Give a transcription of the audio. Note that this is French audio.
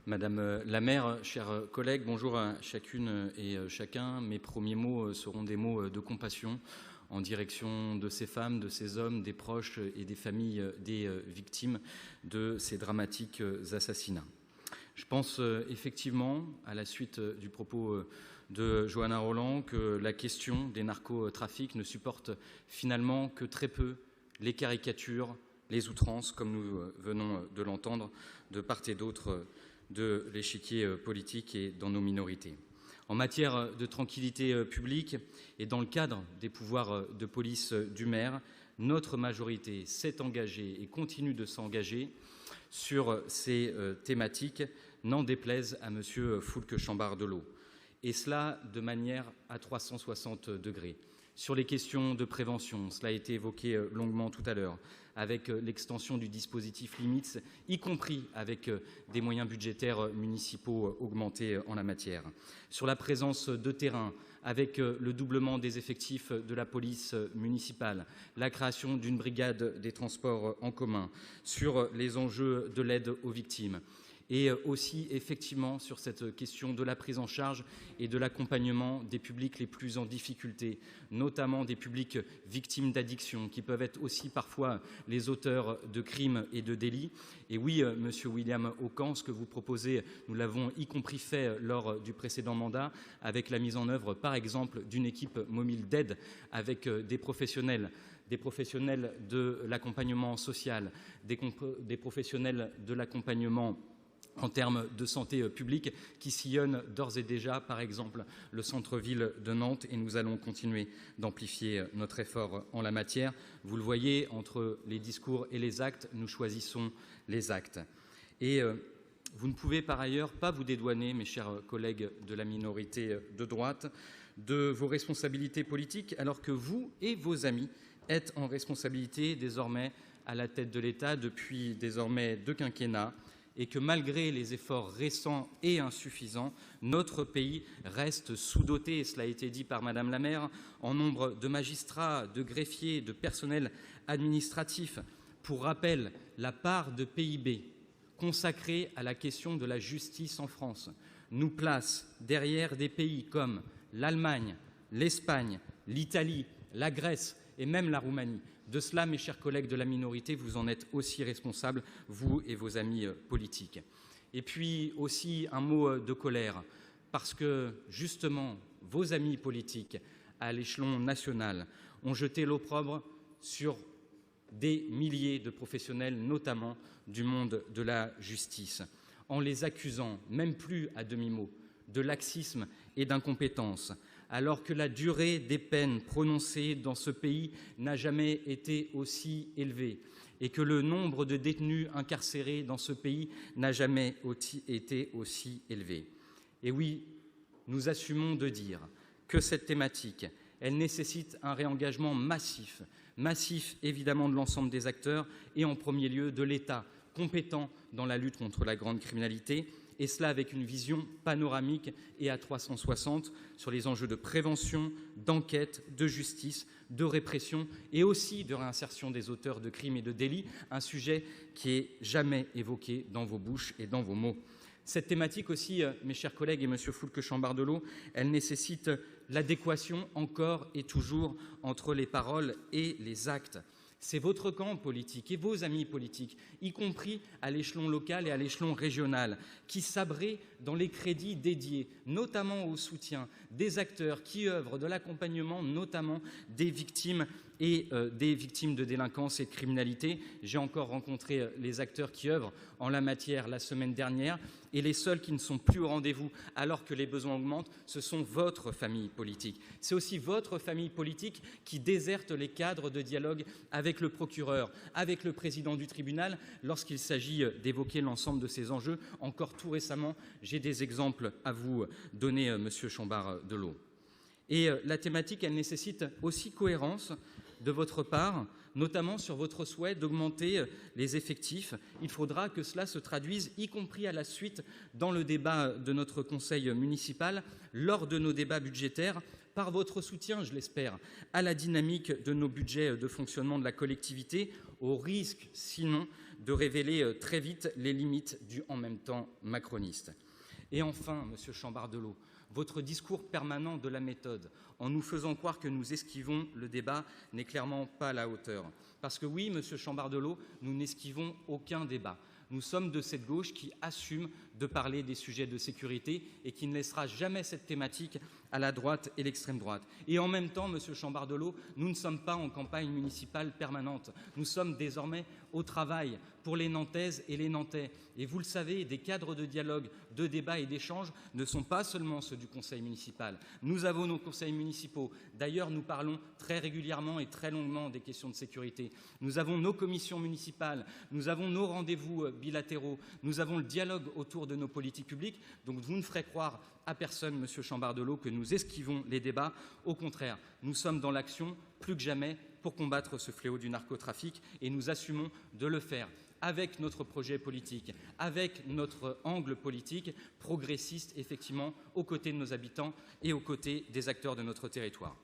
Madame la maire, chers collègues, bonjour à chacune et chacun. Mes premiers mots seront des mots de compassion en direction de ces femmes, de ces hommes, des proches et des familles des victimes de ces dramatiques assassinats. Je pense effectivement, à la suite du propos de Johanna Rolland, que la question des narcotrafics ne supporte finalement que très peu les caricatures, les outrances, comme nous venons de l'entendre de part et d'autre de l'échiquier politique et dans nos minorités. En matière de tranquillité publique et dans le cadre des pouvoirs de police du maire, notre majorité s'est engagée et continue de s'engager sur ces thématiques, n'en déplaise à M. Foulques-Chambardelo, et cela de manière à 360 degrés. Sur les questions de prévention, cela a été évoqué longuement tout à l'heure, avec l'extension du dispositif Limits, y compris avec des moyens budgétaires municipaux augmentés en la matière. Sur la présence de terrain, avec le doublement des effectifs de la police municipale, la création d'une brigade des transports en commun, sur les enjeux de l'aide aux victimes, et aussi effectivement sur cette question de la prise en charge et de l'accompagnement des publics les plus en difficulté, notamment des publics victimes d'addiction, qui peuvent être aussi parfois les auteurs de crimes et de délits. Et oui, Monsieur William Aucan, ce que vous proposez, nous l'avons y compris fait lors du précédent mandat, avec la mise en œuvre, par exemple, d'une équipe mobile d'aide avec des professionnels de l'accompagnement social, des professionnels de l'accompagnement en termes de santé publique, qui sillonnent d'ores et déjà, par exemple, le centre-ville de Nantes, et nous allons continuer d'amplifier notre effort en la matière. Vous le voyez, entre les discours et les actes, nous choisissons les actes. Et vous ne pouvez par ailleurs pas vous dédouaner, mes chers collègues de la minorité de droite, de vos responsabilités politiques, alors que vous et vos amis êtes en responsabilité désormais à la tête de l'État depuis désormais 2 quinquennats, et que malgré les efforts récents et insuffisants, notre pays reste sous-doté, et cela a été dit par Madame la maire, en nombre de magistrats, de greffiers, de personnel administratif. Pour rappel, la part de PIB consacrée à la question de la justice en France nous place derrière des pays comme l'Allemagne, l'Espagne, l'Italie, la Grèce et même la Roumanie. De cela, mes chers collègues de la minorité, vous en êtes aussi responsables, vous et vos amis politiques. Et puis aussi un mot de colère, parce que justement, vos amis politiques à l'échelon national ont jeté l'opprobre sur des milliers de professionnels, notamment du monde de la justice, en les accusant, même plus à demi-mot, de laxisme et d'incompétence, alors que la durée des peines prononcées dans ce pays n'a jamais été aussi élevée et que le nombre de détenus incarcérés dans ce pays n'a jamais été aussi élevé. Et oui, nous assumons de dire que cette thématique, elle nécessite un réengagement massif évidemment de l'ensemble des acteurs et en premier lieu de l'État, compétent dans la lutte contre la grande criminalité, et cela avec une vision panoramique et à 360 sur les enjeux de prévention, d'enquête, de justice, de répression et aussi de réinsertion des auteurs de crimes et de délits, un sujet qui est jamais évoqué dans vos bouches et dans vos mots. Cette thématique aussi, mes chers collègues et Monsieur Foulques-Chambardelo, elle nécessite l'adéquation encore et toujours entre les paroles et les actes. C'est votre camp politique et vos amis politiques, y compris à l'échelon local et à l'échelon régional, qui sabrez dans les crédits dédiés, notamment au soutien des acteurs qui œuvrent de l'accompagnement, notamment des victimes et des victimes de délinquance et de criminalité. J'ai encore rencontré les acteurs qui œuvrent en la matière la semaine dernière, et les seuls qui ne sont plus au rendez-vous alors que les besoins augmentent, ce sont votre famille politique. C'est aussi votre famille politique qui déserte les cadres de dialogue avec le procureur, avec le président du tribunal, lorsqu'il s'agit d'évoquer l'ensemble de ces enjeux. Encore tout récemment, j'ai des exemples à vous donner, Monsieur Chambardelo. Et la thématique, elle nécessite aussi cohérence de votre part, notamment sur votre souhait d'augmenter les effectifs. Il faudra que cela se traduise, y compris à la suite, dans le débat de notre conseil municipal, lors de nos débats budgétaires, par votre soutien, je l'espère, à la dynamique de nos budgets de fonctionnement de la collectivité, au risque, sinon, de révéler très vite les limites du « en même temps » macroniste. Et enfin, Monsieur Chambardelot, votre discours permanent de la méthode, en nous faisant croire que nous esquivons le débat, n'est clairement pas à la hauteur. Parce que oui, Monsieur Chambardelot, nous n'esquivons aucun débat. Nous sommes de cette gauche qui assume de parler des sujets de sécurité et qui ne laissera jamais cette thématique à la droite et l'extrême droite. Et en même temps, Monsieur Chambardelot, nous ne sommes pas en campagne municipale permanente. Nous sommes désormais au travail pour les Nantaises et les Nantais. Et vous le savez, des cadres de dialogue, de débat et d'échange ne sont pas seulement ceux du conseil municipal. Nous avons nos conseils municipaux. D'ailleurs, nous parlons très régulièrement et très longuement des questions de sécurité. Nous avons nos commissions municipales, nous avons nos rendez-vous bilatéraux, nous avons le dialogue autour de nos politiques publiques. Donc vous ne ferez croire à personne, Monsieur Chambardelot, que nous esquivons les débats. Au contraire, nous sommes dans l'action plus que jamais pour combattre ce fléau du narcotrafic et nous assumons de le faire avec notre projet politique, avec notre angle politique progressiste, effectivement, aux côtés de nos habitants et aux côtés des acteurs de notre territoire.